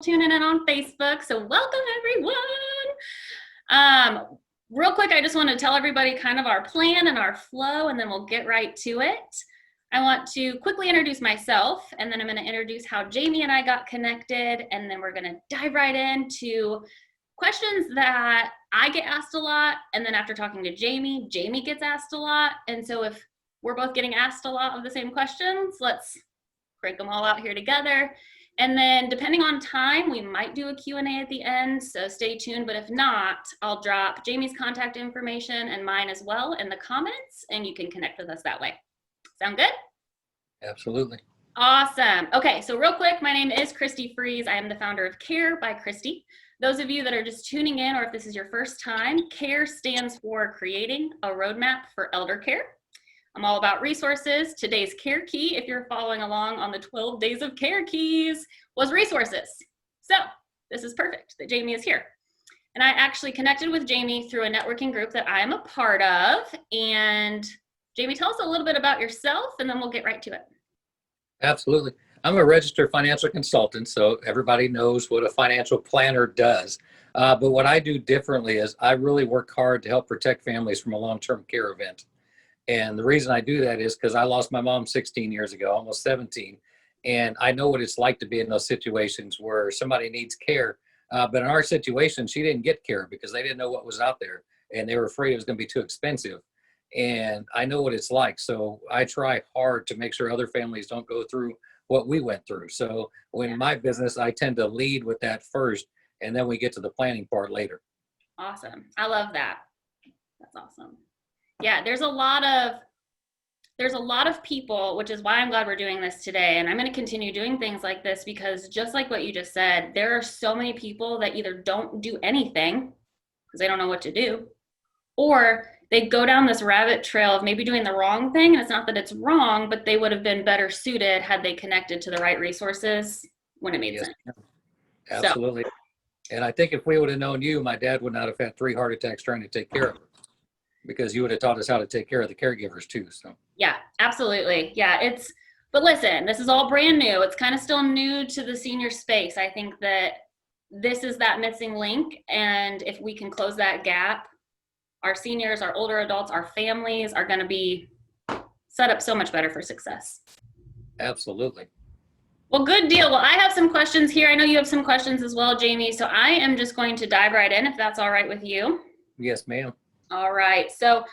tuning in on Facebook. So welcome everyone. Real quick, I just want to tell everybody kind of our plan and our flow, and then we'll get right to it. I want to quickly introduce myself, and then I'm going to introduce how Jamie and I got connected, and then we're going to dive right into questions that I get asked a lot, and then after talking to Jamie, Jamie gets asked a lot. And so if we're both getting asked a lot of the same questions, let's crank them all out here together. And then depending on time, we might do a Q&A at the end, so stay tuned. But if not, I'll drop Jamie's contact information and mine as well in the comments, and you can connect with us that way. Sound good? Absolutely. Awesome. Okay, so real quick, my name is Christy Fries. I am the founder of CARE by Christy. Those of you that are just tuning in, or if this is your first time, CARE stands for Creating a Roadmap for Elder Care. I'm all about resources. Today's care key, if you're following along on the 12 days of care keys, was resources. So this is perfect that Jamie is here. And I actually connected with Jamie through a networking group that I am a part of. And Jamie, tell us a little bit about yourself, and then we'll get right to it. Absolutely. I'm a registered financial consultant, so everybody knows what a financial planner does. But what I do differently is I really work hard to help protect families from a long-term care event. And the reason I do that is because I lost my mom 16 years ago, almost 17. And I know what it's like to be in those situations where somebody needs care. But in our situation, she didn't get care because they didn't know what was out there. And they were afraid it was going to be too expensive. And I know what it's like. So I try hard to make sure other families don't go through what we went through. So in my business, I tend to lead with that first, and then we get to the planning part later. Awesome. I love that. That's awesome. Yeah, there's a lot of people, which is why I'm glad we're doing this today. And I'm going to continue doing things like this because just like what you just said, there are so many people that either don't do anything because they don't know what to do, or they go down this rabbit trail of maybe doing the wrong thing. And it's not that it's wrong, but they would have been better suited had they connected to the right resources when it made sense. Absolutely. So, and I think if we would have known you, my dad would not have had 3 heart attacks trying to take care of her, because you would have taught us how to take care of the caregivers too. So yeah, absolutely. Yeah, but listen, this is all brand new. It's kind of still new to the senior space. I think that this is that missing link. And if we can close that gap, our seniors, our older adults, our families are going to be set up so much better for success. Absolutely. Well, good deal. Well, I have some questions here. I know you have some questions as well, Jamie. So I am just going to dive right in if that's all right with you. Yes, ma'am. All right. So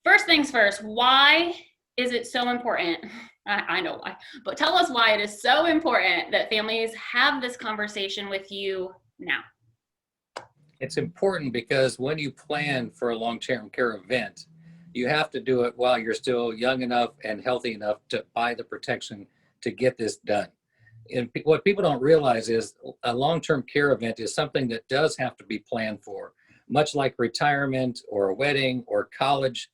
first things first, why is it so important? I know why, but tell us why it is so important that families have this conversation with you now. It's important because when you plan for a long-term care event, you have to do it while you're still young enough and healthy enough to buy the protection to get this done. And what people don't realize is a long-term care event is something that does have to be planned for, much like retirement or a wedding or college.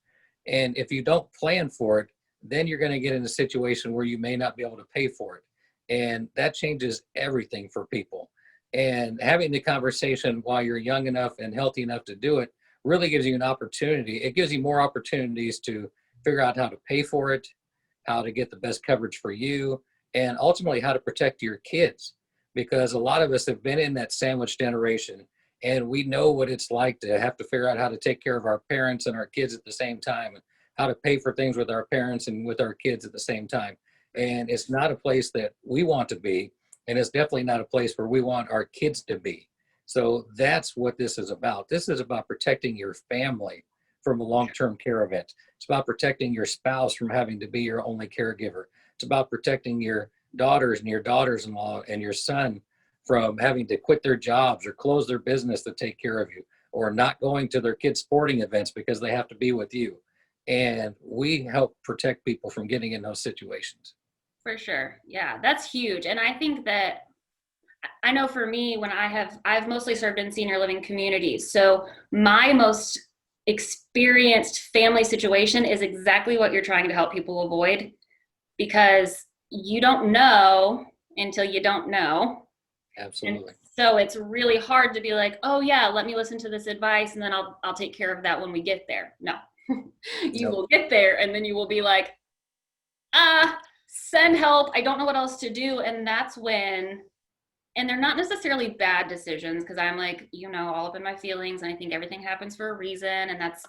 And if you don't plan for it, then you're going to get in a situation where you may not be able to pay for it. And that changes everything for people. And having the conversation while you're young enough and healthy enough to do it really gives you an opportunity. It gives you more opportunities to figure out how to pay for it, how to get the best coverage for you, and ultimately how to protect your kids. Because a lot of us have been in that sandwich generation, and we know what it's like to have to figure out how to take care of our parents and our kids at the same time, and how to pay for things with our parents and with our kids at the same time. And it's not a place that we want to be. And it's definitely not a place where we want our kids to be. So that's what this is about. This is about protecting your family from a long-term care event. It's about protecting your spouse from having to be your only caregiver. It's about protecting your daughters and your daughters-in-law and your son from having to quit their jobs or close their business to take care of you, or not going to their kids' sporting events because they have to be with you. And we help protect people from getting in those situations. For sure. Yeah, that's huge. And I think that, I know for me, when I've mostly served in senior living communities. So my most experienced family situation is exactly what you're trying to help people avoid, because you don't know until you don't know. Absolutely. And so it's really hard to be like, oh yeah, let me listen to this advice and then I'll take care of that when we get there. No, you will get there and then you will be like, send help. I don't know what else to do. And that's when And they're not necessarily bad decisions because I'm like, all up in my feelings and I think everything happens for a reason. And that's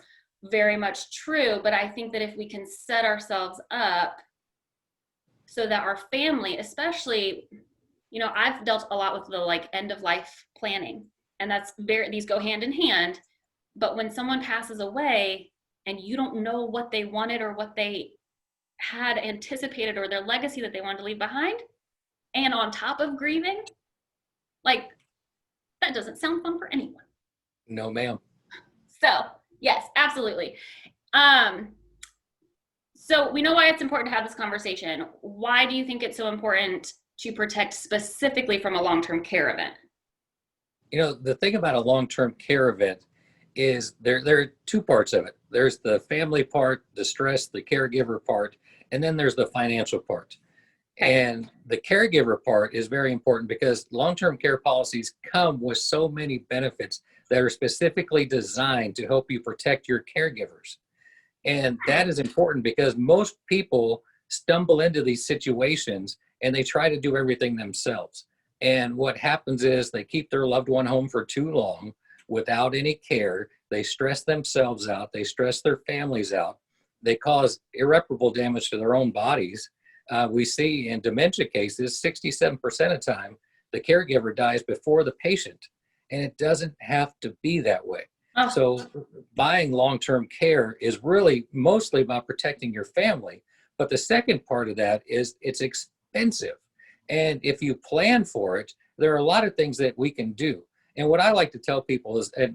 very much true. But I think that if we can set ourselves up so that our family, especially, I've dealt a lot with the like end of life planning, and these go hand in hand. But when someone passes away and you don't know what they wanted or what they had anticipated or their legacy that they wanted to leave behind, and on top of grieving, like, that doesn't sound fun for anyone. No, ma'am. So yes, absolutely. So we know why it's important to have this conversation. Why do you think it's so important to protect specifically from a long-term care event? The thing about a long-term care event is there are two parts of it. There's the family part, the stress, the caregiver part, and then there's the financial part. And the caregiver part is very important because long-term care policies come with so many benefits that are specifically designed to help you protect your caregivers. And that is important because most people stumble into these situations and they try to do everything themselves. And what happens is they keep their loved one home for too long without any care. They stress themselves out. They stress their families out. They cause irreparable damage to their own bodies. We see in dementia cases, 67% of the time, the caregiver dies before the patient. And it doesn't have to be that way. Oh. So buying long-term care is really mostly about protecting your family. But the second part of that is it's expensive. And if you plan for it, there are a lot of things that we can do. And what I like to tell people is a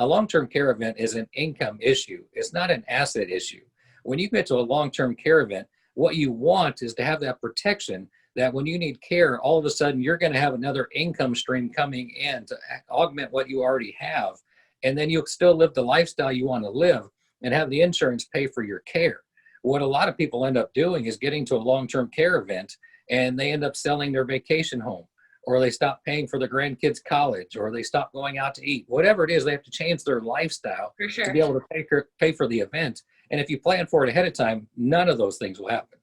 long-term care event is an income issue. It's not an asset issue. When you get to a long-term care event, what you want is to have that protection that when you need care, all of a sudden you're going to have another income stream coming in to augment what you already have. And then you'll still live the lifestyle you want to live and have the insurance pay for your care. What a lot of people end up doing is getting to a long-term care event and they end up selling their vacation home, or they stop paying for their grandkids' college, or they stop going out to eat. Whatever it is, they have to change their lifestyle For sure. to be able to pay for the event. And if you plan for it ahead of time, none of those things will happen.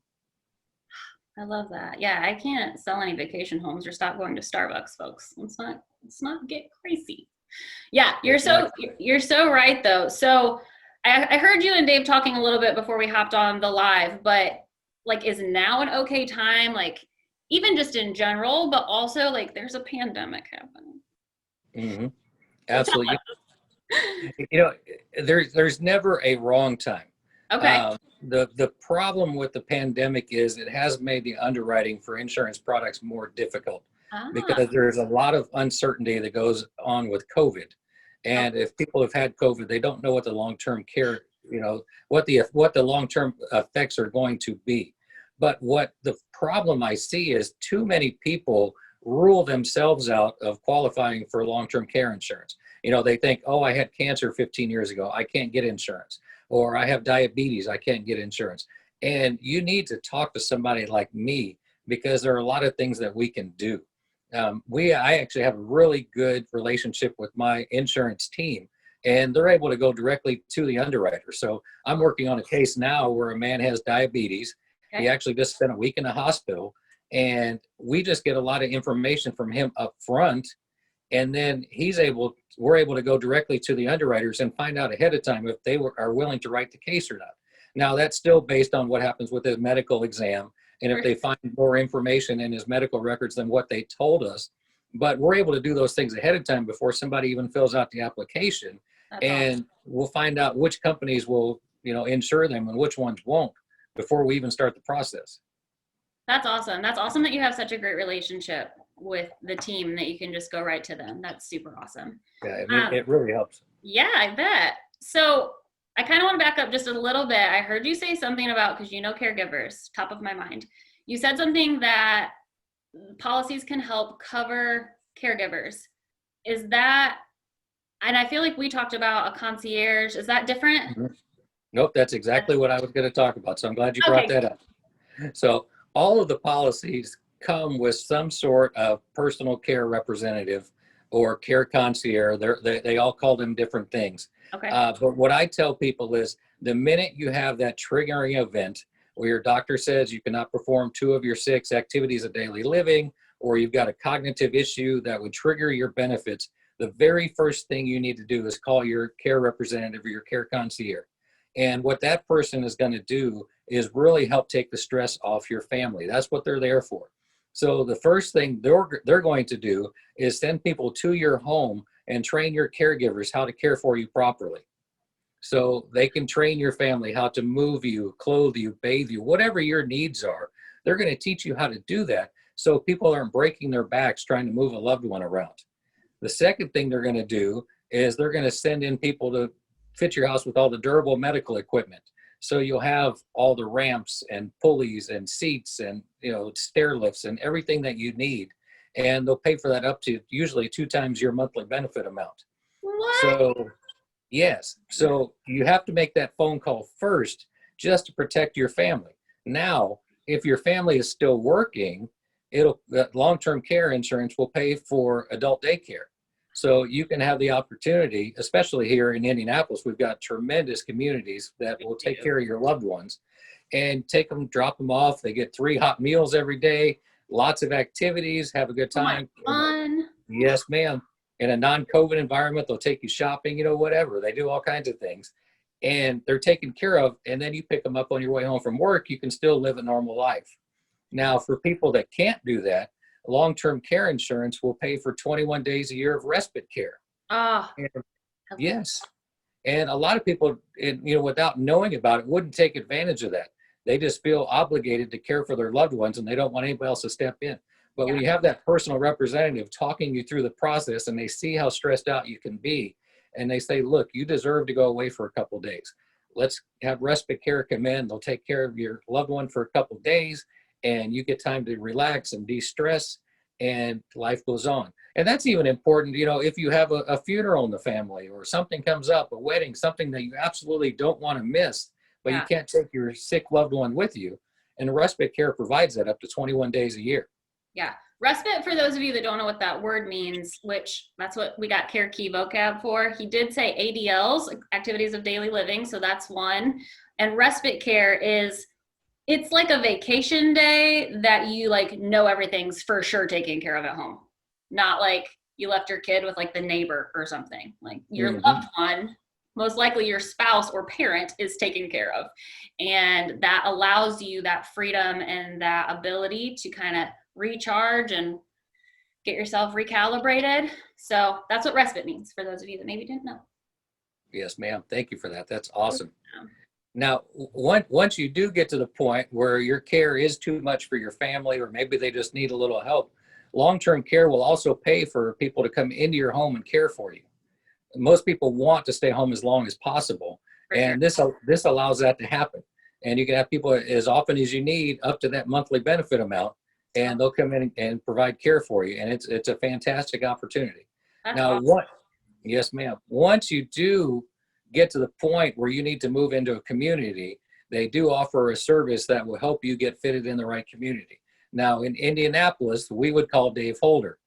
I love that. Yeah, I can't sell any vacation homes or stop going to Starbucks, folks. Let's not get crazy. Yeah, you're so right though. So I heard you and Dave talking a little bit before we hopped on the live, but like, is now an okay time? Like, even just in general, but also like there's a pandemic happening. Mm-hmm. Absolutely. There's never a wrong time. Okay. The problem with the pandemic is it has made the underwriting for insurance products more difficult because there's a lot of uncertainty that goes on with COVID. And if people have had COVID, they don't know what the long-term care, what the long-term effects are going to be. But what the problem I see is too many people rule themselves out of qualifying for long-term care insurance. They think, oh, I had cancer 15 years ago, I can't get insurance. Or I have diabetes, I can't get insurance. And you need to talk to somebody like me because there are a lot of things that we can do. I actually have a really good relationship with my insurance team, and they're able to go directly to the underwriter. So I'm working on a case now where a man has diabetes. Okay. He actually just spent a week in a hospital, and we just get a lot of information from him up front. And then we're able to go directly to the underwriters and find out ahead of time if they are willing to write the case or not. Now, that's still based on what happens with his medical exam and if they find more information in his medical records than what they told us. But we're able to do those things ahead of time before somebody even fills out the application. That's and awesome. We'll find out which companies will, insure them and which ones won't before we even start the process. That's awesome. That's awesome that you have such a great relationship with the team that you can just go right to them. That's super awesome. Yeah, it really helps. Yeah, I bet. So I kind of want to back up just a little bit. I heard you say something about, because caregivers, top of my mind. You said something that policies can help cover caregivers. Is that, and I feel like we talked about a concierge. Is that different? Mm-hmm. Nope, that's exactly what I was going to talk about. So I'm glad you brought that up. So all of the policies come with some sort of personal care representative or care concierge. They all call them different things. Okay. But what I tell people is the minute you have that triggering event where your doctor says you cannot perform 2 of your 6 activities of daily living, or you've got a cognitive issue that would trigger your benefits, the very first thing you need to do is call your care representative or your care concierge. And what that person is going to do is really help take the stress off your family. That's what they're there for. So the first thing they're going to do is send people to your home and train your caregivers how to care for you properly. So they can train your family how to move you, clothe you, bathe you, whatever your needs are. They're going to teach you how to do that so people aren't breaking their backs trying to move a loved one around. The second thing they're going to do is they're going to send in people to fit your house with all the durable medical equipment. So you'll have all the ramps and pulleys and seats and, stair lifts and everything that you need. And they'll pay for that up to usually 2 times your monthly benefit amount. What? So yes, so you have to make that phone call first just to protect your family. Now, if your family is still working, long-term care insurance will pay for adult daycare. So you can have the opportunity, especially here in Indianapolis, we've got tremendous communities that will take care of your loved ones and take them, drop them off. They get 3 hot meals every day, lots of activities, have a good time. Fun. Yes, ma'am. In a non-COVID environment, they'll take you shopping, whatever. They do all kinds of things. And they're taken care of, and then you pick them up on your way home from work. You can still live a normal life. Now, for people that can't do that, long-term care insurance will pay for 21 days a year of respite care. Ah. Yes. And a lot of people, without knowing about it, wouldn't take advantage of that. They just feel obligated to care for their loved ones, and they don't want anybody else to step in. But when you have that personal representative talking you through the process, and they see how stressed out you can be, and they say, look, you deserve to go away for a couple of days. Let's have respite care come in. They'll take care of your loved one for a couple of days, and you get time to relax and de-stress, and life goes on. And that's even important, if you have a funeral in the family or something comes up, a wedding, something that you absolutely don't want to miss, but you can't take your sick loved one with you. And respite care provides that up to 21 days a year. Yeah. Respite, for those of you that don't know what that word means, which that's what we got Care Key vocab for. He did say ADLs, activities of daily living. So that's one. And respite care it's like a vacation day that you know everything's for sure taken care of at home. Not like you left your kid with the neighbor or something. Like your loved one, most likely your spouse or parent, is taken care of. And that allows you that freedom and that ability to kind of recharge and get yourself recalibrated. So that's what respite means, for those of you that maybe didn't know. Yes, ma'am. Thank you for that. That's awesome. Now, once you do get to the point where your care is too much for your family, or maybe they just need a little help, long-term care will also pay for people to come into your home and care for you. Most people want to stay home as long as possible, and this allows that to happen. And you can have people as often as you need, up to that monthly benefit amount, and they'll come in and provide care for you. And it's a fantastic opportunity. That's awesome. Yes, ma'am. Once you do get to the point where you need to move into a community, they do offer a service that will help you get fitted in the right community. Now, in Indianapolis, we would call Dave Holder.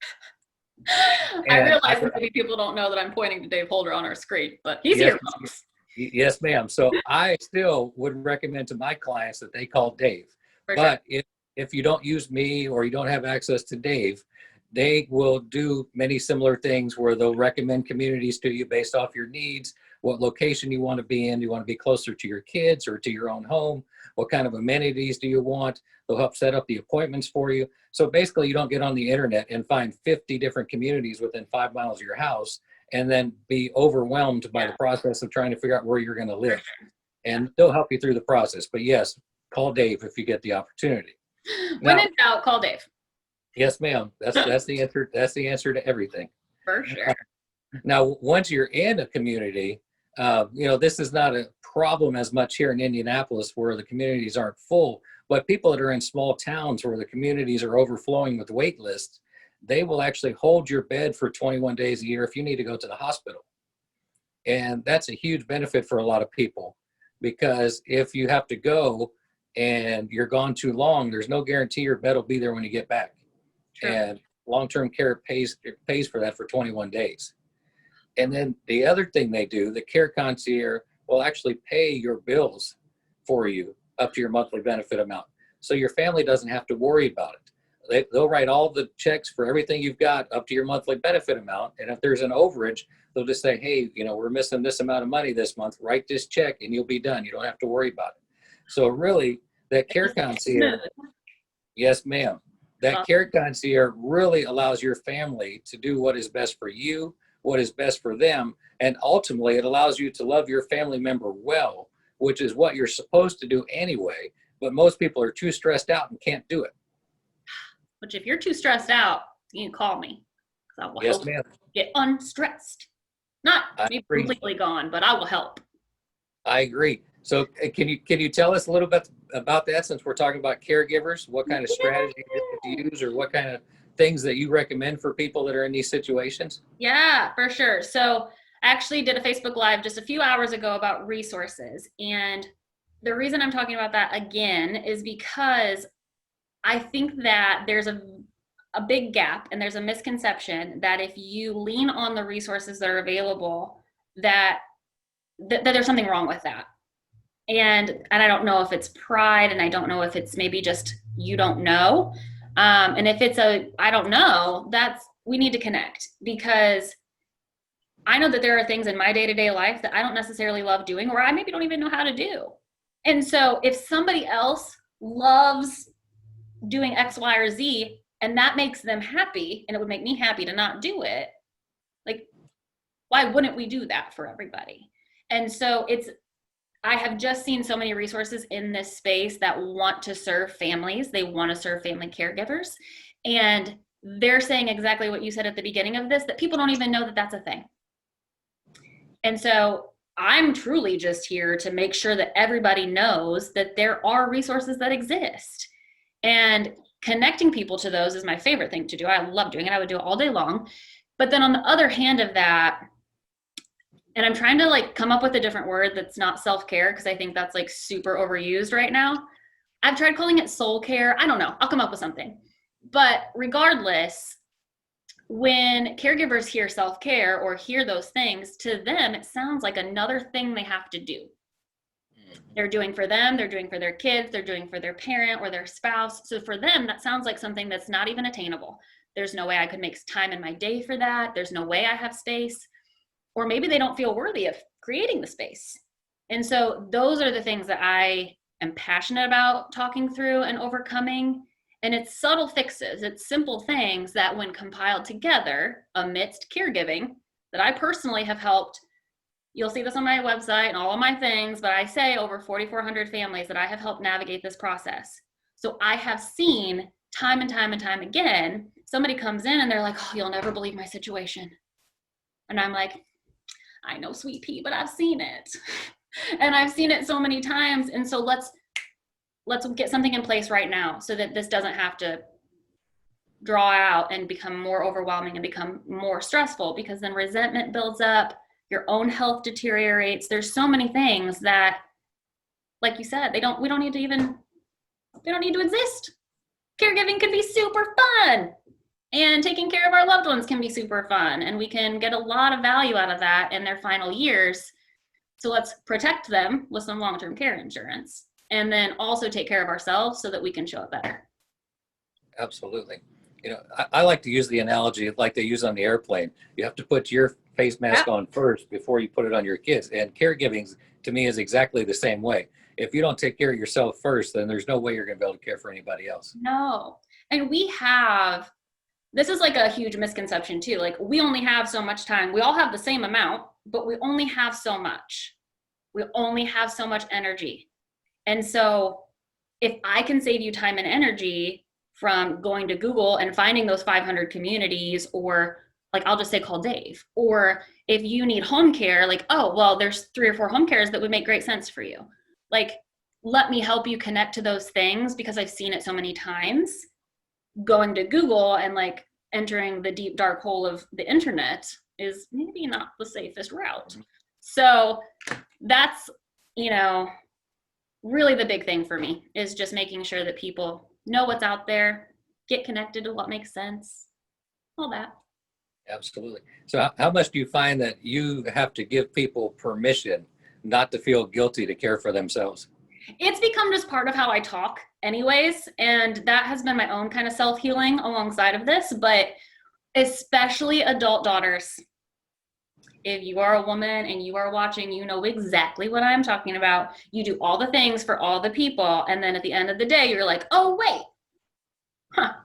I realize that maybe people don't know that I'm pointing to Dave Holder on our screen, but he's here, folks. Yes, ma'am. So I still would recommend to my clients that they call Dave. But if you don't use me or you don't have access to Dave, they will do many similar things where they'll recommend communities to you based off your needs, what location you want to be in. Do you want to be closer to your kids or to your own home? What kind of amenities do you want? They'll help set up the appointments for you. So basically, you don't get on the internet and find 50 different communities within 5 miles of your house and then be overwhelmed by the process of trying to figure out where you're going to live. And they'll help you through the process. But yes, call Dave if you get the opportunity. When in doubt, call Dave. Yes, ma'am. That's the answer. That's the answer to everything. For sure. Now, once you're in a community, this is not a problem as much here in Indianapolis where the communities aren't full, but people that are in small towns where the communities are overflowing with wait lists, they will actually hold your bed for 21 days a year if you need to go to the hospital. And that's a huge benefit for a lot of people, because if you have to go and you're gone too long, there's no guarantee your bed will be there when you get back. Sure. And long-term care pays for that for 21 days. And then the other thing they do, the care concierge will actually pay your bills for you up to your monthly benefit amount. So your family doesn't have to worry about it. they'll write all the checks for everything you've got up to your monthly benefit amount. And if there's an overage, they'll just say, hey, we're missing this amount of money this month. Write this check and you'll be done. You don't have to worry about it. So really, that care concierge, yes, ma'am. That care concierge really allows your family to do what is best for you, what is best for them. And ultimately, it allows you to love your family member well, which is what you're supposed to do anyway. But most people are too stressed out and can't do it. Which if you're too stressed out, you can call me. I will Yes, help ma'am. get unstressed. Not be completely gone, but I will help. I agree. So can you tell us a little bit about that, since we're talking about caregivers? What kind of strategy to use, or what kind of things that you recommend for people that are in these situations? Yeah, for sure. So I actually did a Facebook Live just a few hours ago about resources. And the reason I'm talking about that again is because I think that there's a big gap and there's a misconception that if you lean on the resources that are available, that there's something wrong with that. And I don't know if it's pride, and I don't know if it's maybe just you don't know. And if it's I don't know, we need to connect, because I know that there are things in my day-to-day life that I don't necessarily love doing, or I maybe don't even know how to do. And so if somebody else loves doing X, Y, or Z, and that makes them happy, and it would make me happy to not do it, like, why wouldn't we do that for everybody? And so I have just seen so many resources in this space that want to serve families. They want to serve family caregivers. And they're saying exactly what you said at the beginning of this, that people don't even know that that's a thing. And so I'm truly just here to make sure that everybody knows that there are resources that exist. And connecting people to those is my favorite thing to do. I love doing it. I would do it all day long. But then on the other hand of that, and I'm trying to come up with a different word that's not self-care, because I think that's super overused right now. I've tried calling it soul care. I don't know. I'll come up with something. But regardless, when caregivers hear self-care or hear those things, to them, it sounds like another thing they have to do. They're doing for them, they're doing for their kids, they're doing for their parent or their spouse. So for them, that sounds like something that's not even attainable. There's no way I could make time in my day for that. There's no way I have space. Or maybe they don't feel worthy of creating the space. And so those are the things that I am passionate about talking through and overcoming. And it's subtle fixes. It's simple things that when compiled together amidst caregiving, that I personally have helped. You'll see this on my website and all of my things, but I say over 4,400 families that I have helped navigate this process. So I have seen time and time and time again, somebody comes in and they're like, oh, you'll never believe my situation. And I'm like, I know, sweet pea, but I've seen it. And I've seen it so many times. And so let's get something in place right now so that this doesn't have to draw out and become more overwhelming and become more stressful, because then resentment builds up, your own health deteriorates. There's so many things that, like you said, we don't need to exist. Caregiving can be super fun. And taking care of our loved ones can be super fun, and we can get a lot of value out of that in their final years. So let's protect them with some long-term care insurance, and then also take care of ourselves so that we can show up better. Absolutely. I like to use the analogy like they use on the airplane. You have to put your face mask on first before you put it on your kids. And caregiving, to me, is exactly the same way. If you don't take care of yourself first, then there's no way you're going to be able to care for anybody else. No. And this is a huge misconception too. We only have so much time. We all have the same amount, but we only have so much. We only have so much energy. And so if I can save you time and energy from going to Google and finding those 500 communities, or I'll just say call Dave, or if you need home care, oh, well, there's 3 or 4 home cares that would make great sense for you. Let me help you connect to those things, because I've seen it so many times. Going to Google and entering the deep dark hole of the internet is maybe not the safest route. So that's, really the big thing for me, is just making sure that people know what's out there, get connected to what makes sense, all that. Absolutely. So how much do you find that you have to give people permission not to feel guilty to care for themselves? It's become just part of how I talk. anyways. And that has been my own kind of self-healing alongside of this, but especially adult daughters. If you are a woman and you are watching, you know exactly what I'm talking about. You do all the things for all the people. And then at the end of the day, you're like, oh, wait, I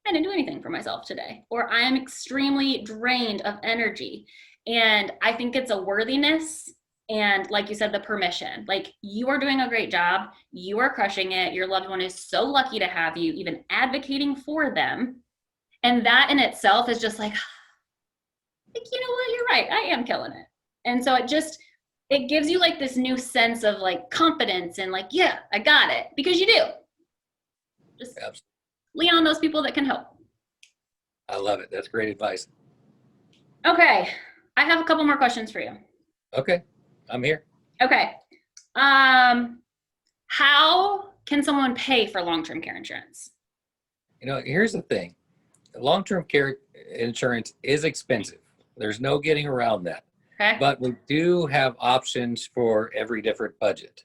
didn't do anything for myself today. Or I am extremely drained of energy. And I think it's a worthiness. And like you said, the permission. Like, you are doing a great job. You are crushing it. Your loved one is so lucky to have you, even advocating for them. And that in itself is just like, you know what, you're right, I am killing it. And so it gives you like this new sense of like confidence and like, yeah, I got it, because you do. Just lean on those people that can help. I love it. That's great advice. Okay, I have a couple more questions for you. Okay, I'm here. Okay, how can someone pay for long-term care insurance? Here's the thing. Long-term care insurance is expensive. There's no getting around that. Okay. But we do have options for every different budget.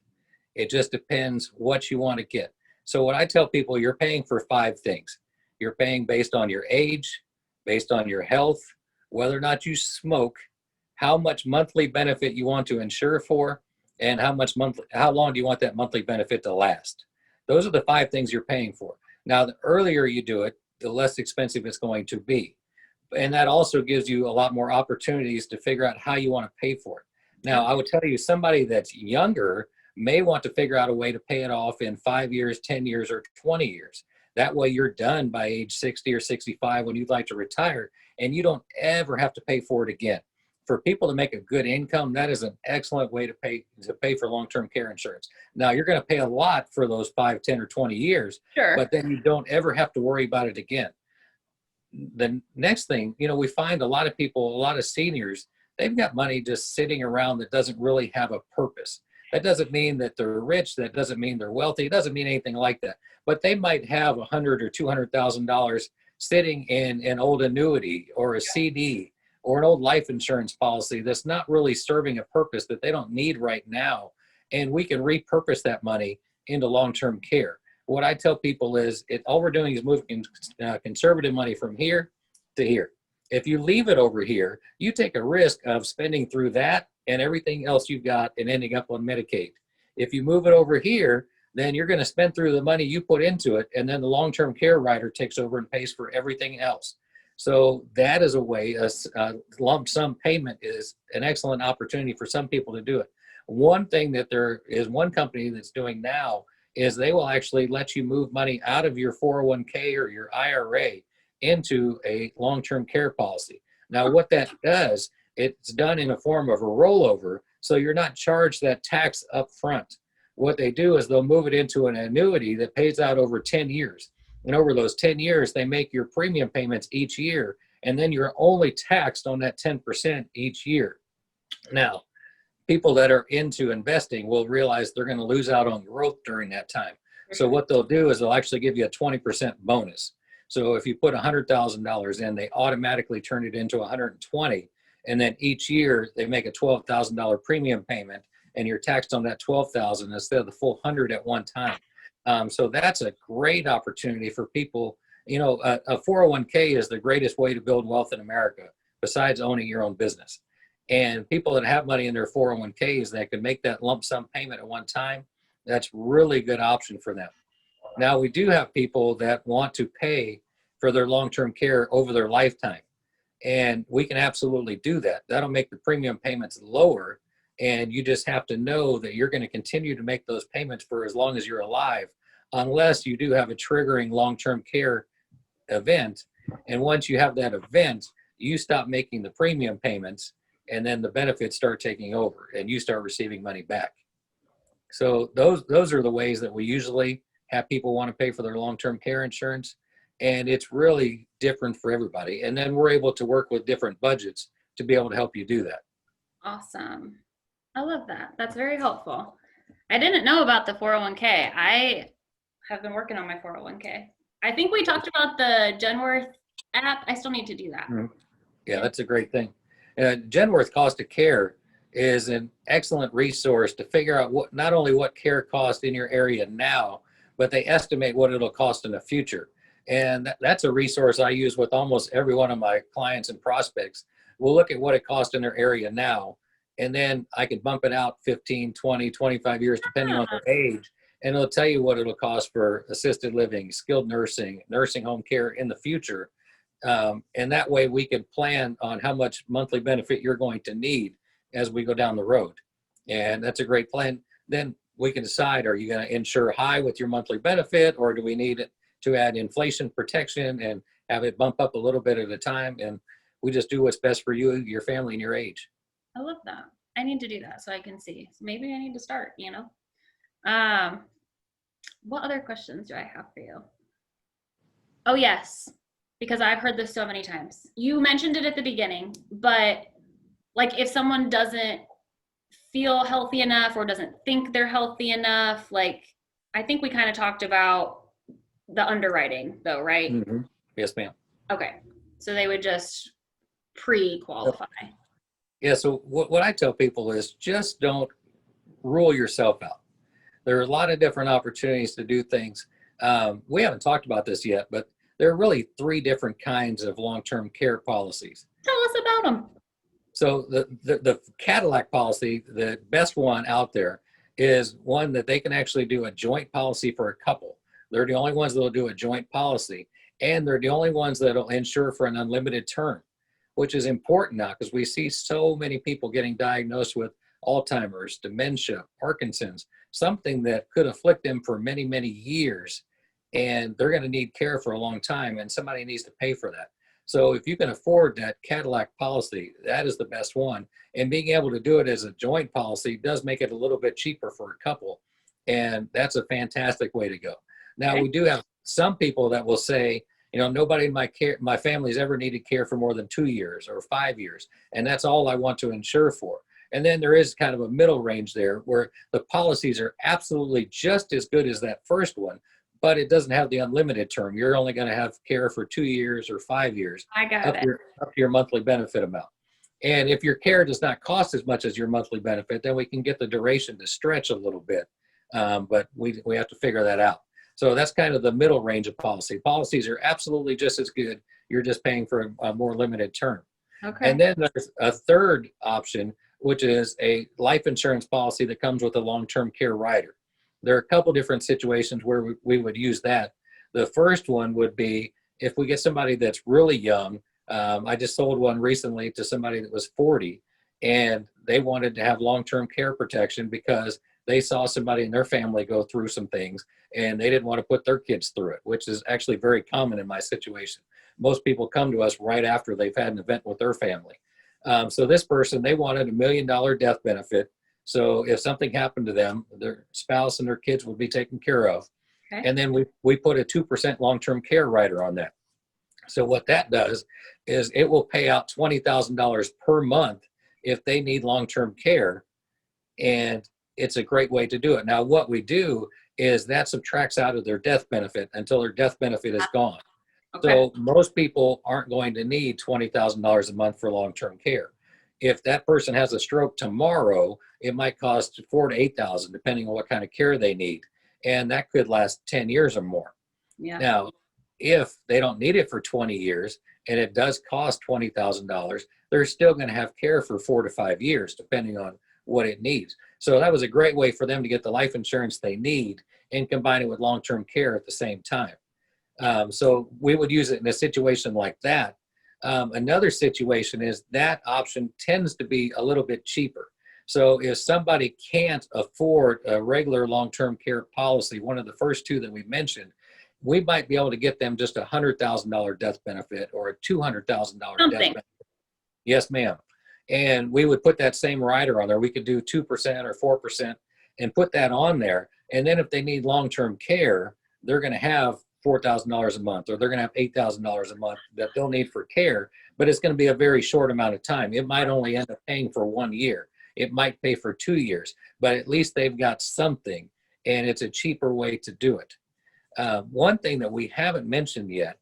It just depends what you want to get. So what I tell people, you're paying for 5 things. You're paying based on your age, based on your health, whether or not you smoke, how much monthly benefit you want to insure for, and how long do you want that monthly benefit to last. Those are the 5 things you're paying for. Now, the earlier you do it, the less expensive it's going to be. And that also gives you a lot more opportunities to figure out how you want to pay for it. Now, I would tell you, somebody that's younger may want to figure out a way to pay it off in 5 years, 10 years, or 20 years. That way you're done by age 60 or 65 when you'd like to retire, and you don't ever have to pay for it again. For people to make a good income, that is an excellent way to pay for long-term care insurance. Now, you're going to pay a lot for those 5, 10, or 20 years, Sure. But then you don't ever have to worry about it again. The next thing, we find a lot of seniors, they've got money just sitting around that doesn't really have a purpose. That doesn't mean that they're rich. That doesn't mean they're wealthy. It doesn't mean anything like that. But they might have $100,000 or $200,000 sitting in an old annuity or a CD or an old life insurance policy that's not really serving a purpose, that they don't need right now. And we can repurpose that money into long-term care. What I tell people is, all we're doing is moving conservative money from here to here. If you leave it over here, you take a risk of spending through that and everything else you've got and ending up on Medicaid. If you move it over here, then you're going to spend through the money you put into it, and then the long-term care rider takes over and pays for everything else. So that is a way, a lump sum payment is an excellent opportunity for some people to do it. One thing that there is one company that's doing now is they will actually let you move money out of your 401k or your IRA into a long-term care policy. Now, what that does, it's done in a form of a rollover, so you're not charged that tax up front. What they do is they'll move it into an annuity that pays out over 10 years. And over those 10 years, they make your premium payments each year, and then you're only taxed on that 10% each year. Now, people that are into investing will realize they're going to lose out on growth during that time. So what they'll do is they'll actually give you a 20% bonus. So if you put $100,000 in, they automatically turn it into 120. And then each year they make a $12,000 premium payment, and you're taxed on that $12,000 instead of the full 100 at one time. So that's a great opportunity for people. A 401k is the greatest way to build wealth in America, besides owning your own business. And people that have money in their 401ks that can make that lump sum payment at one time, that's really good option for them. Now, we do have people that want to pay for their long-term care over their lifetime. And we can absolutely do that. That'll make the premium payments lower. And you just have to know that you're going to continue to make those payments for as long as you're alive, unless you do have a triggering long-term care event. And once you have that event, you stop making the premium payments, and then the benefits start taking over and you start receiving money back. So those are the ways that we usually have people want to pay for their long-term care insurance. And it's really different for everybody. And then we're able to work with different budgets to be able to help you do that. Awesome. I love that. That's very helpful. I didn't know about the 401k. I have been working on my 401k. I think we talked about the Genworth app. I still need to do that. Mm-hmm. Yeah, that's a great thing. Genworth Cost of Care is an excellent resource to figure out not only what care costs in your area now, but they estimate what it'll cost in the future. And that's a resource I use with almost every one of my clients and prospects. We'll look at what it costs in their area now, and then I can bump it out 15, 20, 25 years, depending on their age. And it'll tell you what it'll cost for assisted living, skilled nursing, nursing home care in the future. And that way we can plan on how much monthly benefit you're going to need as we go down the road. And that's a great plan. Then we can decide, are you going to insure high with your monthly benefit, or do we need it to add inflation protection and have it bump up a little bit at a time? And we just do what's best for you, your family, and your age. I love that. I need to do that so I can see. So maybe I need to start, What other questions do I have for you? Oh, yes, because I've heard this so many times. You mentioned it at the beginning, but like if someone doesn't feel healthy enough or doesn't think they're healthy enough, like I think we kind of talked about the underwriting though, right? Mm-hmm. Yes, ma'am. Okay. So they would just pre-qualify. Yeah, so what I tell people is just don't rule yourself out. There are a lot of different opportunities to do things. We haven't talked about this yet, but there are really 3 different kinds of long-term care policies. Tell us about them. So the Cadillac policy, the best one out there, is one that they can actually do a joint policy for a couple. They're the only ones that will do a joint policy, and they're the only ones that will insure for an unlimited term, which is important now because we see so many people getting diagnosed with Alzheimer's, dementia, Parkinson's, something that could afflict them for many, many years. And they're going to need care for a long time, and somebody needs to pay for that. So if you can afford that Cadillac policy, that is the best one. And being able to do it as a joint policy does make it a little bit cheaper for a couple. And that's a fantastic way to go. Now, we do have some people that will say, nobody in my family's ever needed care for more than 2 years or 5 years. And that's all I want to insure for. And then there is kind of a middle range there where the policies are absolutely just as good as that first one, but it doesn't have the unlimited term. You're only going to have care for 2 years or 5 years. I got it. Up to your monthly benefit amount. And if your care does not cost as much as your monthly benefit, then we can get the duration to stretch a little bit. But we have to figure that out. So that's kind of the middle range of policy. Policies are absolutely just as good. You're just paying for a more limited term. Okay. And then there's a third option, which is a life insurance policy that comes with a long-term care rider. There are a couple different situations where we would use that. The first one would be if we get somebody that's really young. I just sold one recently to somebody that was 40, and they wanted to have long-term care protection because they saw somebody in their family go through some things, and they didn't want to put their kids through it, which is actually very common in my situation. Most people come to us right after they've had an event with their family. So this person, they wanted $1 million death benefit. So if something happened to them, their spouse and their kids would be taken care of. Okay. And then we put a 2% long-term care rider on that. So what that does is it will pay out $20,000 per month if they need long-term care. And it's a great way to do it. Now, what we do is that subtracts out of their death benefit until their death benefit is gone. Okay. So most people aren't going to need $20,000 a month for long-term care. If that person has a stroke tomorrow, it might cost $4,000 to $8,000, depending on what kind of care they need. And that could last 10 years or more. Yeah. Now, if they don't need it for 20 years and it does cost $20,000, they're still going to have care for 4 to 5 years, depending on what it needs. So that was a great way for them to get the life insurance they need and combine it with long-term care at the same time. So we would use it in a situation like that. Another situation is that option tends to be a little bit cheaper. So if somebody can't afford a regular long-term care policy, one of the first two that we mentioned, we might be able to get them just a $100,000 death benefit or a $200,000 death benefit. Yes, ma'am. And we would put that same rider on there. We could do 2% or 4% and put that on there. And then if they need long-term care, they're going to have $4,000 a month, or they're going to have $8,000 a month that they'll need for care, but it's going to be a very short amount of time. It might only end up paying for 1 year. It might pay for 2 years, but at least they've got something, and it's a cheaper way to do it. One thing that we haven't mentioned yet,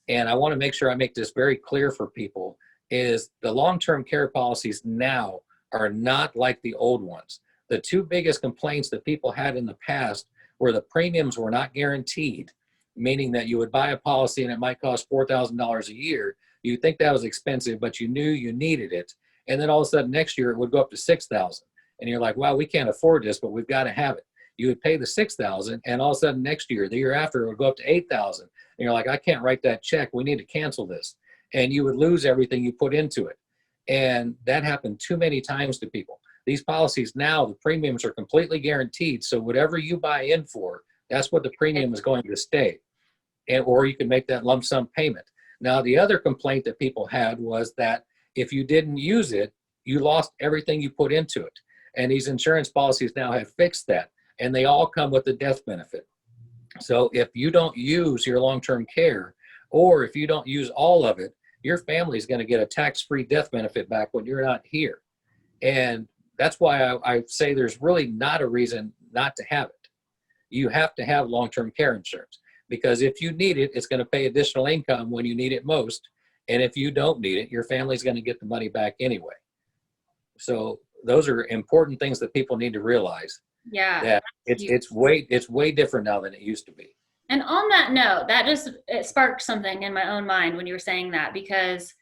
and I want to make sure I make this very clear for people, is the long-term care policies now are not like the old ones. The two biggest complaints that people had in the past where the premiums were not guaranteed, meaning that you would buy a policy and it might cost $4,000 a year. You think that was expensive, but you knew you needed it. And then all of a sudden next year it would go up to 6,000. And you're like, wow, we can't afford this, but we've got to have it. You would pay the 6,000, and all of a sudden next year, the year after, it would go up to 8,000. And you're like, I can't write that check. We need to cancel this. And you would lose everything you put into it. And that happened too many times to people. These policies now, the premiums are completely guaranteed. So whatever you buy in for, that's what the premium is going to stay. And, or you can make that lump sum payment. Now, the other complaint that people had was that if you didn't use it, you lost everything you put into it. And these insurance policies now have fixed that. And they all come with a death benefit. So if you don't use your long-term care, or if you don't use all of it, your family is going to get a tax-free death benefit back when you're not here. And that's why I say there's really not a reason not to have it. You have to have long-term care insurance, because if you need it, it's going to pay additional income when you need it most. And if you don't need it, your family's going to get the money back anyway. So those are important things that people need to realize. Yeah. That it's way different now than it used to be. And on that note, it sparked something in my own mind when you were saying that, because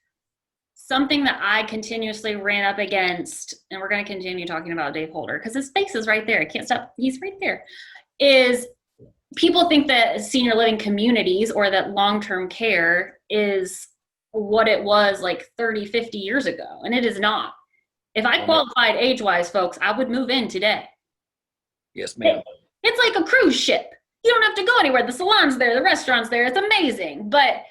something that I continuously ran up against, and we're going to continue talking about Dave Holder because his face is right there. I can't stop. He's right there. Is people think that senior living communities or that long-term care is what it was like 30, 50 years ago. And it is not. If I qualified age-wise, folks, I would move in today. Yes, ma'am. It's like a cruise ship. You don't have to go anywhere. The salon's there, the restaurant's there. It's amazing. But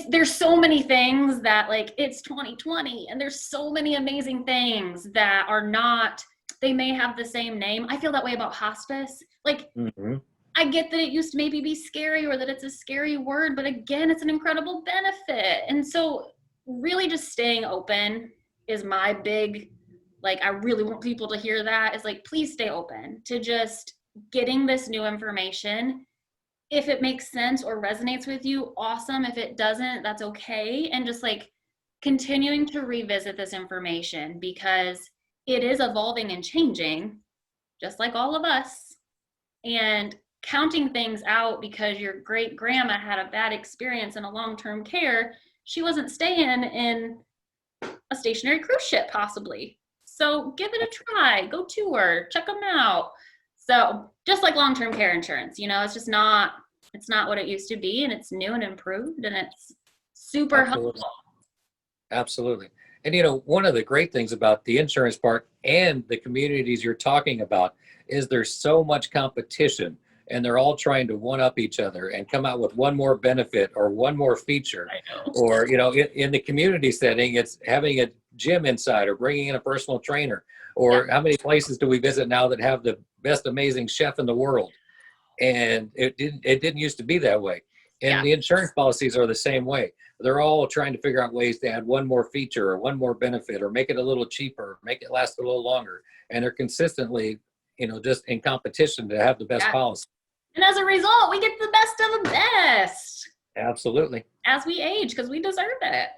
there's so many things that, like, it's 2020 and there's so many amazing things that are not, they may have the same name. I feel that way about hospice. Like, I get that it used to maybe be scary or that it's a scary word, but again, it's an incredible benefit. And so really just staying open is my big, like, I really want people to hear that, is like, please stay open to just getting this new information. If it makes sense or resonates with you, awesome. If it doesn't, that's okay. And just like continuing to revisit this information, because it is evolving and changing, just like all of us. And counting things out because your great grandma had a bad experience in a long-term care, she wasn't staying in a stationary cruise ship possibly. So give it a try, go tour, check them out. So just like long-term care insurance, you know, it's not what it used to be, and it's new and improved, and it's super helpful. Absolutely. And, you know, one of the great things about the insurance part and the communities you're talking about is there's so much competition, and they're all trying to one up each other and come out with one more benefit or one more feature. Or, you know, in the community setting, it's having a gym inside or bringing in a personal trainer, or how many places do we visit now that have the best amazing chef in the world? And it didn't used to be that way. And the insurance policies are the same way. They're all trying to figure out ways to add one more feature or one more benefit or make it a little cheaper, make it last a little longer. And they're consistently, you know, just in competition to have the best policy. And as a result, we get the best of the best. Absolutely. As we age, because we deserve it.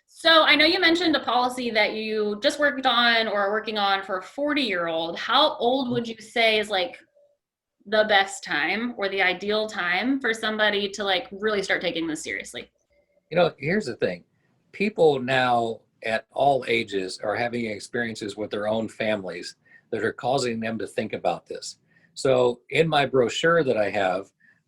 So I know you mentioned a policy that you just worked on or are working on for a 40-year-old. How old would you say is like the best time or the ideal time for somebody to like really start taking this seriously? You know, here's the thing. People now at all ages are having experiences with their own families that are causing them to think about this. So in my brochure that I have,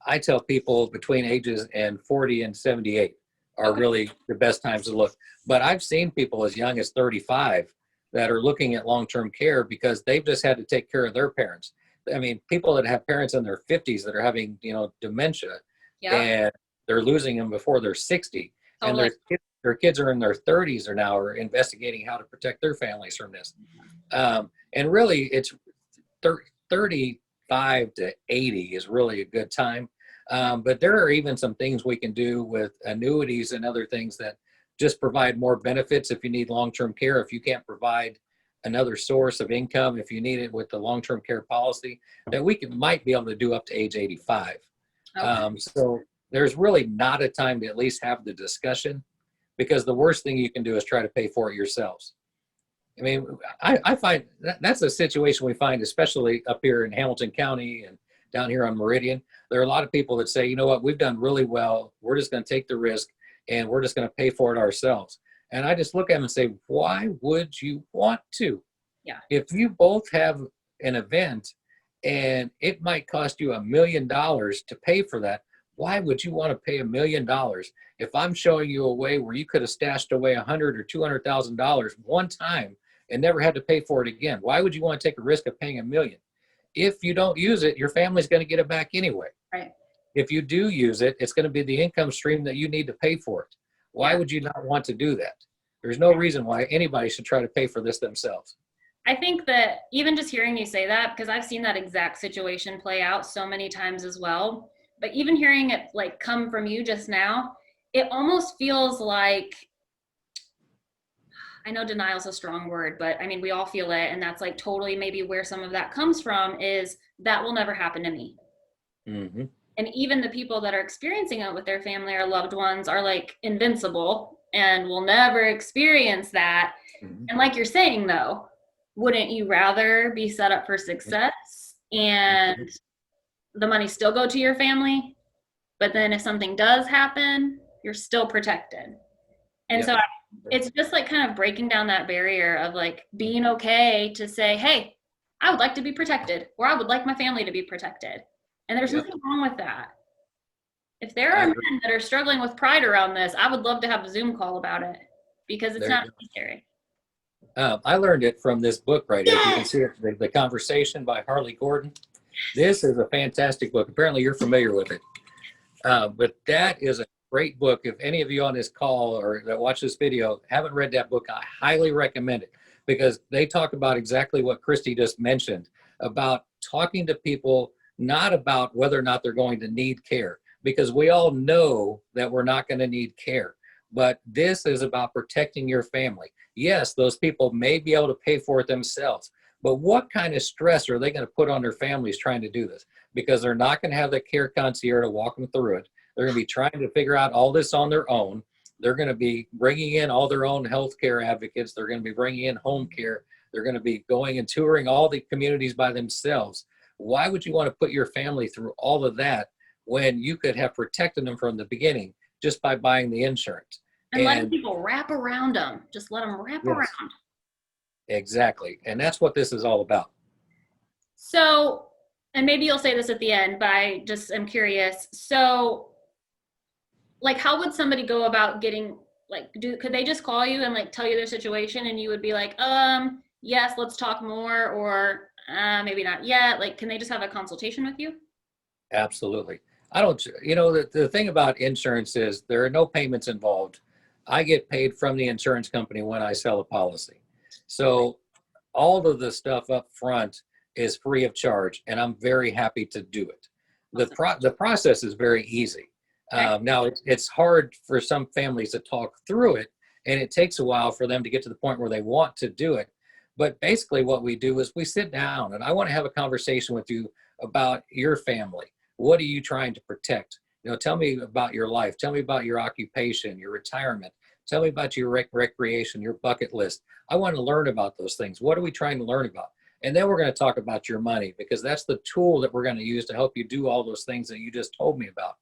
I tell people between ages and 40 and 78 are really the best times to look. But I've seen people as young as 35 that are looking at long-term care because they've just had to take care of their parents. I mean, people that have parents in their 50s that are having, you know, dementia, and they're losing them before they're 60. Totally. And their kids are in their 30s or now are investigating how to protect their families from this. And really, it's 35 to 80 is really a good time. But there are even some things we can do with annuities and other things that just provide more benefits if you need long-term care. If you can't provide another source of income, if you need it with the long-term care policy, that we might be able to do up to age 85. Okay. So there's really not a time to at least have the discussion, because the worst thing you can do is try to pay for it yourselves. I mean, I find that's a situation we find, especially up here in Hamilton County and down here on Meridian. There are a lot of people that say, you know what, we've done really well. We're just going to take the risk and we're just going to pay for it ourselves. And I just look at them and say, why would you want to? Yeah. If you both have an event and it might cost you $1 million to pay for that, why would you want to pay $1 million if I'm showing you a way where you could have stashed away $100,000 or $200,000 one time and never had to pay for it again? Why would you want to take a risk of paying $1 million? If you don't use it, your family's going to get it back anyway. Right. If you do use it, it's going to be the income stream that you need to pay for it. Why Yeah. would you not want to do that? There's no reason why anybody should try to pay for this themselves. I think that even just hearing you say that, because I've seen that exact situation play out so many times as well, but even hearing it like come from you just now, it almost feels like, I know denial is a strong word, but I mean, we all feel it. And that's like totally maybe where some of that comes from, is that will never happen to me. Mm-hmm. And even the people that are experiencing it with their family or loved ones are like invincible and will never experience that. Mm-hmm. And like you're saying though, wouldn't you rather be set up for success and the money still go to your family, but then if something does happen, you're still protected? And so it's just like kind of breaking down that barrier of like being okay to say, hey, I would like to be protected, or I would like my family to be protected. And there's nothing wrong with that. If there are men that are struggling with pride around this, I would love to have a Zoom call about it, because it's not necessary. I learned it from this book right here. If you can see it, The Conversation by Harley Gordon. This is a fantastic book. Apparently you're familiar with it. But that is a great book. If any of you on this call or that watch this video haven't read that book, I highly recommend it, because they talk about exactly what Christy just mentioned, about talking to people, not about whether or not they're going to need care, because we all know that we're not going to need care. But this is about protecting your family. Yes, those people may be able to pay for it themselves, but what kind of stress are they going to put on their families trying to do this? Because they're not going to have the care concierge to walk them through it. They're going to be trying to figure out all this on their own. They're going to be bringing in all their own healthcare advocates. They're going to be bringing in home care. They're going to be going and touring all the communities by themselves. Why would you want to put your family through all of that when you could have protected them from the beginning just by buying the insurance? And letting people wrap around them. Just let them wrap around. Exactly. And that's what this is all about. So, and maybe you'll say this at the end, but I just am curious. So, like, how would somebody go about getting, like, could they just call you and like tell you their situation and you would be like, yes, let's talk more, or maybe not yet? Like, can they just have a consultation with you? Absolutely. I don't, the thing about insurance is there are no payments involved. I get paid from the insurance company when I sell a policy. So all of the stuff up front is free of charge, and I'm very happy to do it. The process is very easy. Now, it's hard for some families to talk through it, and it takes a while for them to get to the point where they want to do it. But basically what we do is we sit down, and I want to have a conversation with you about your family. What are you trying to protect? Tell me about your life. Tell me about your occupation, your retirement. Tell me about your recreation, your bucket list. I want to learn about those things. What are we trying to learn about? And then we're going to talk about your money, because that's the tool that we're going to use to help you do all those things that you just told me about.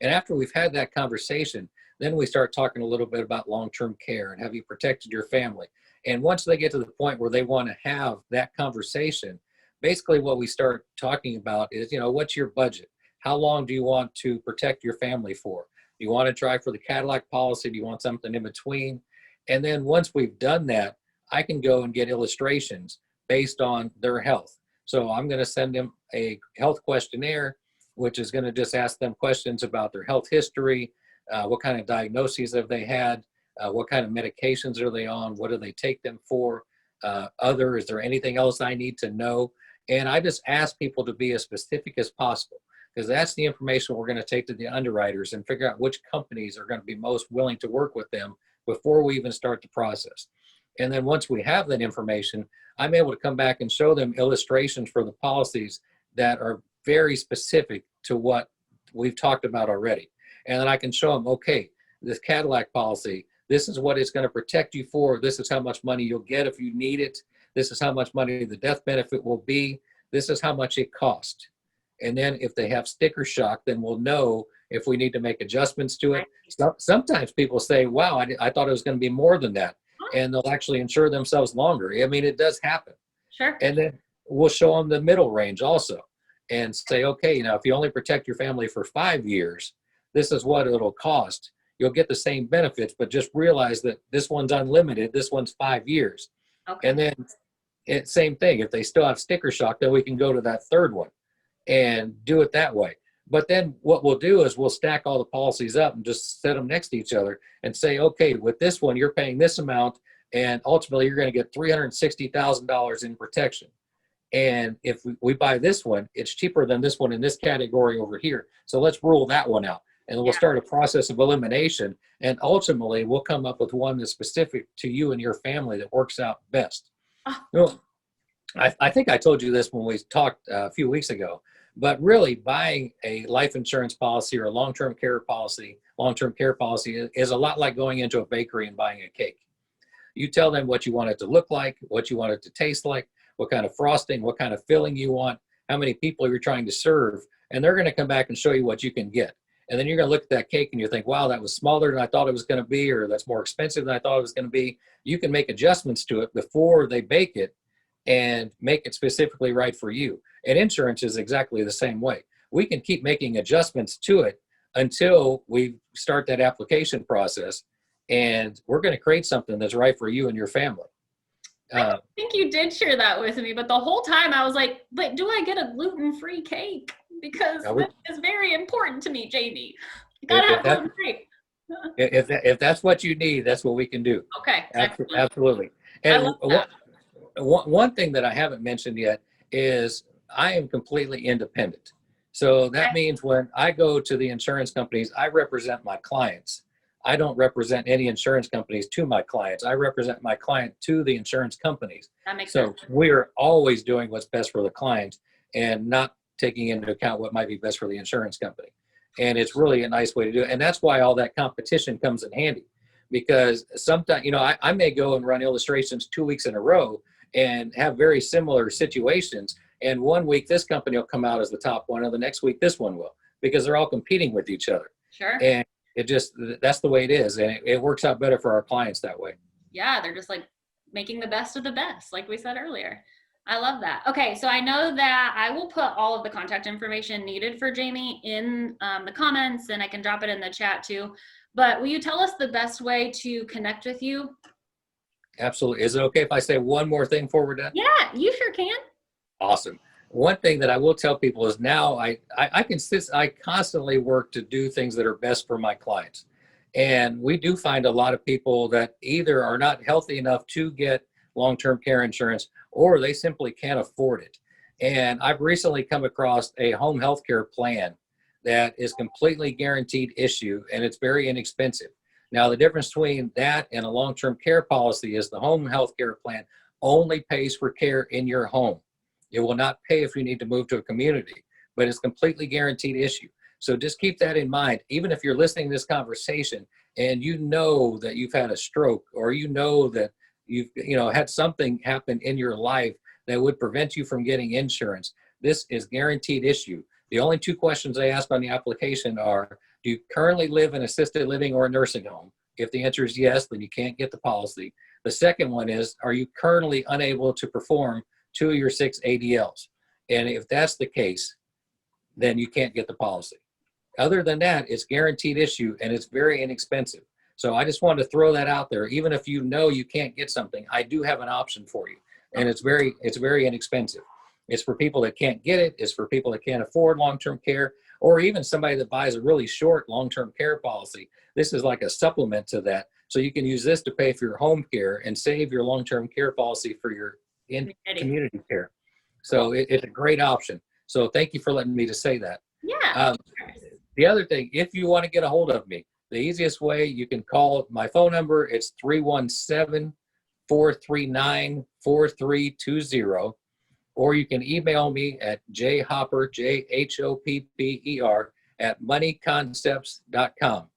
And after we've had that conversation, then we start talking a little bit about long-term care and have you protected your family. And once they get to the point where they want to have that conversation, basically what we start talking about is, what's your budget? How long do you want to protect your family for? Do you want to try for the Cadillac policy? Do you want something in between? And then once we've done that, I can go and get illustrations based on their health. So I'm going to send them a health questionnaire, which is going to just ask them questions about their health history, what kind of diagnoses have they had, what kind of medications are they on, what do they take them for, is there anything else I need to know? And I just ask people to be as specific as possible, because that's the information we're going to take to the underwriters and figure out which companies are going to be most willing to work with them before we even start the process. And then once we have that information, I'm able to come back and show them illustrations for the policies that are very specific to what we've talked about already. And then I can show them, okay, this Cadillac policy, this is what it's going to protect you for. This is how much money you'll get if you need it. This is how much money the death benefit will be. This is how much it costs. And then if they have sticker shock, then we'll know if we need to make adjustments to it. Sometimes people say, wow, I thought it was going to be more than that. And they'll actually insure themselves longer. I mean, it does happen. Sure. And then we'll show them the middle range also and say, okay, if you only protect your family for 5 years, this is what it'll cost. You'll get the same benefits, but just realize that this one's unlimited. This one's 5 years. Okay. And then same thing. If they still have sticker shock, then we can go to that third one and do it that way. But then what we'll do is we'll stack all the policies up and just set them next to each other and say, okay, with this one, you're paying this amount, and ultimately you're going to get $360,000 in protection. And if we buy this one, it's cheaper than this one in this category over here. So let's rule that one out. And we'll start a process of elimination. And ultimately, we'll come up with one that's specific to you and your family that works out best. I think I told you this when we talked a few weeks ago, but really buying a life insurance policy or a long-term care policy is a lot like going into a bakery and buying a cake. You tell them what you want it to look like, what you want it to taste like, what kind of frosting, what kind of filling you want, how many people you're trying to serve, and they're going to come back and show you what you can get. And then you're going to look at that cake and you think, wow, that was smaller than I thought it was going to be, or that's more expensive than I thought it was going to be. You can make adjustments to it before they bake it and make it specifically right for you. And insurance is exactly the same way. We can keep making adjustments to it until we start that application process, and we're going to create something that's right for you and your family. I think you did share that with me, but the whole time I was like, but do I get a gluten-free cake? Because that is very important to me, Jamie. You gotta have gluten-free. If that's what you need, that's what we can do. Okay. Absolutely. And one thing that I haven't mentioned yet is I am completely independent. So that means when I go to the insurance companies, I represent my clients. I don't represent any insurance companies to my clients. I represent my client to the insurance companies. That makes sense. So we're always doing what's best for the client and not taking into account what might be best for the insurance company. And it's really a nice way to do it. And that's why all that competition comes in handy, because sometimes, I may go and run illustrations 2 weeks in a row and have very similar situations. And 1 week, this company will come out as the top one, and the next week, this one will, because they're all competing with each other. Sure. And that's the way it is. And it works out better for our clients that way. Yeah. They're just like making the best of the best, like we said earlier. I love that. Okay. So I know that I will put all of the contact information needed for Jamie in the comments, and I can drop it in the chat too. But will you tell us the best way to connect with you? Absolutely. Is it okay if I say one more thing before we're done? Yeah, you sure can. Awesome. One thing that I will tell people is now I constantly work to do things that are best for my clients. And we do find a lot of people that either are not healthy enough to get long-term care insurance, or they simply can't afford it. And I've recently come across a home health care plan that is completely guaranteed issue, and it's very inexpensive. Now, the difference between that and a long-term care policy is the home health care plan only pays for care in your home. It will not pay if you need to move to a community, but it's completely guaranteed issue. So just keep that in mind. Even if you're listening to this conversation and you know that you've had a stroke, or you know that you've had something happen in your life that would prevent you from getting insurance, this is guaranteed issue. The only 2 questions I ask on the application are, do you currently live in assisted living or a nursing home? If the answer is yes, then you can't get the policy. The second one is, are you currently unable to perform 2 of your 6 ADLs? And if that's the case, then you can't get the policy. Other than that, it's guaranteed issue, and it's very inexpensive. So I just wanted to throw that out there. Even if you know you can't get something, I do have an option for you. And it's very inexpensive. It's for people that can't get it. It's for people that can't afford long-term care, or even somebody that buys a really short long-term care policy. This is like a supplement to that. So you can use this to pay for your home care and save your long-term care policy for your community care. So it's a great option. So thank you for letting me to say that. Yeah. The other thing, if you want to get a hold of me, the easiest way, you can call my phone number. It's 317-439-4320. Or you can email me at jhopper, JHOPPER, @moneyconcepts.com.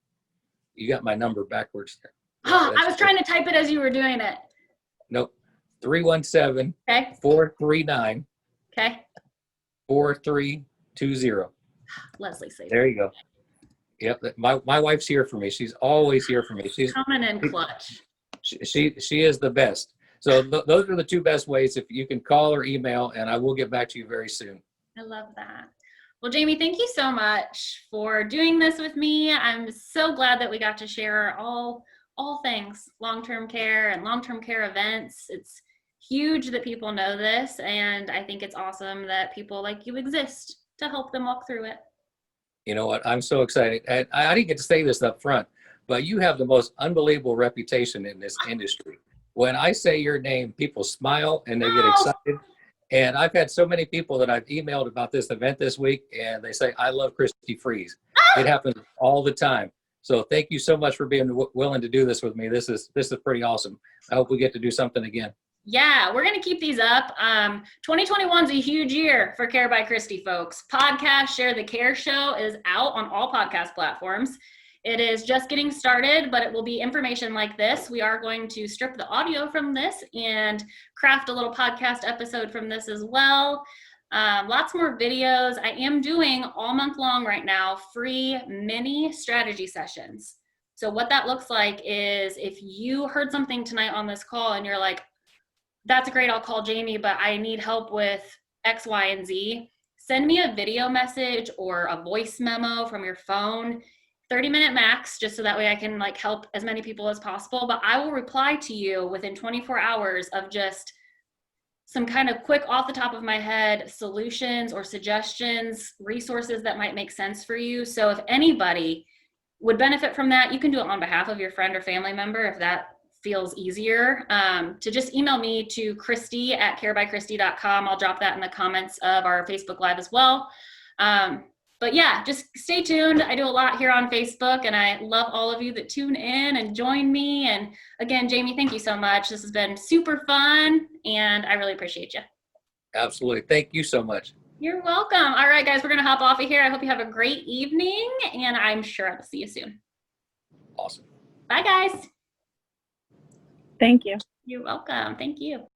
You got my number backwards there. Oh, I was trying to type it as you were doing it. Nope. 317-439-4320. Okay. 20. Leslie safe. There you go. Yep. My wife's here for me. She's always here for me. Coming in clutch. She is the best. So those are the two best ways. If you can call or email, and I will get back to you very soon. I love that. Well, Jamie, thank you so much for doing this with me. I'm so glad that we got to share all things long-term care and long-term care events. It's huge that people know this, and I think it's awesome that people like you exist to help them walk through it. You know what? I'm so excited. And I didn't get to say this up front, but you have the most unbelievable reputation in this industry. When I say your name, people smile and they get excited. And I've had so many people that I've emailed about this event this week, and they say, I love Christy Freeze. It happens all the time. So thank you so much for being willing to do this with me. This is pretty awesome. I hope we get to do something again. Yeah, we're going to keep these up. 2021 is a huge year for Care by Christy, folks. Podcast Share the Care Show is out on all podcast platforms. It is just getting started, but it will be information like this. We are going to strip the audio from this and craft a little podcast episode from this as well. Lots more videos. I am doing all month long right now free mini strategy sessions. So what that looks like is if you heard something tonight on this call and you're like, that's great, I'll call Jamie, but I need help with X, Y, and Z, send me a video message or a voice memo from your phone, 30-minute max, just so that way I can like help as many people as possible. But I will reply to you within 24 hours of just some kind of quick off the top of my head solutions or suggestions, resources that might make sense for you. So if anybody would benefit from that, you can do it on behalf of your friend or family member if that feels easier. To just email me to Christy@carebychristy.com. I'll drop that in the comments of our Facebook Live as well. But yeah, just stay tuned. I do a lot here on Facebook, and I love all of you that tune in and join me. And again, Jamie, thank you so much. This has been super fun, and I really appreciate you. Absolutely. Thank you so much. You're welcome. All right, guys, we're going to hop off of here. I hope you have a great evening, and I'm sure I'll see you soon. Awesome. Bye, guys. Thank you. You're welcome. Thank you.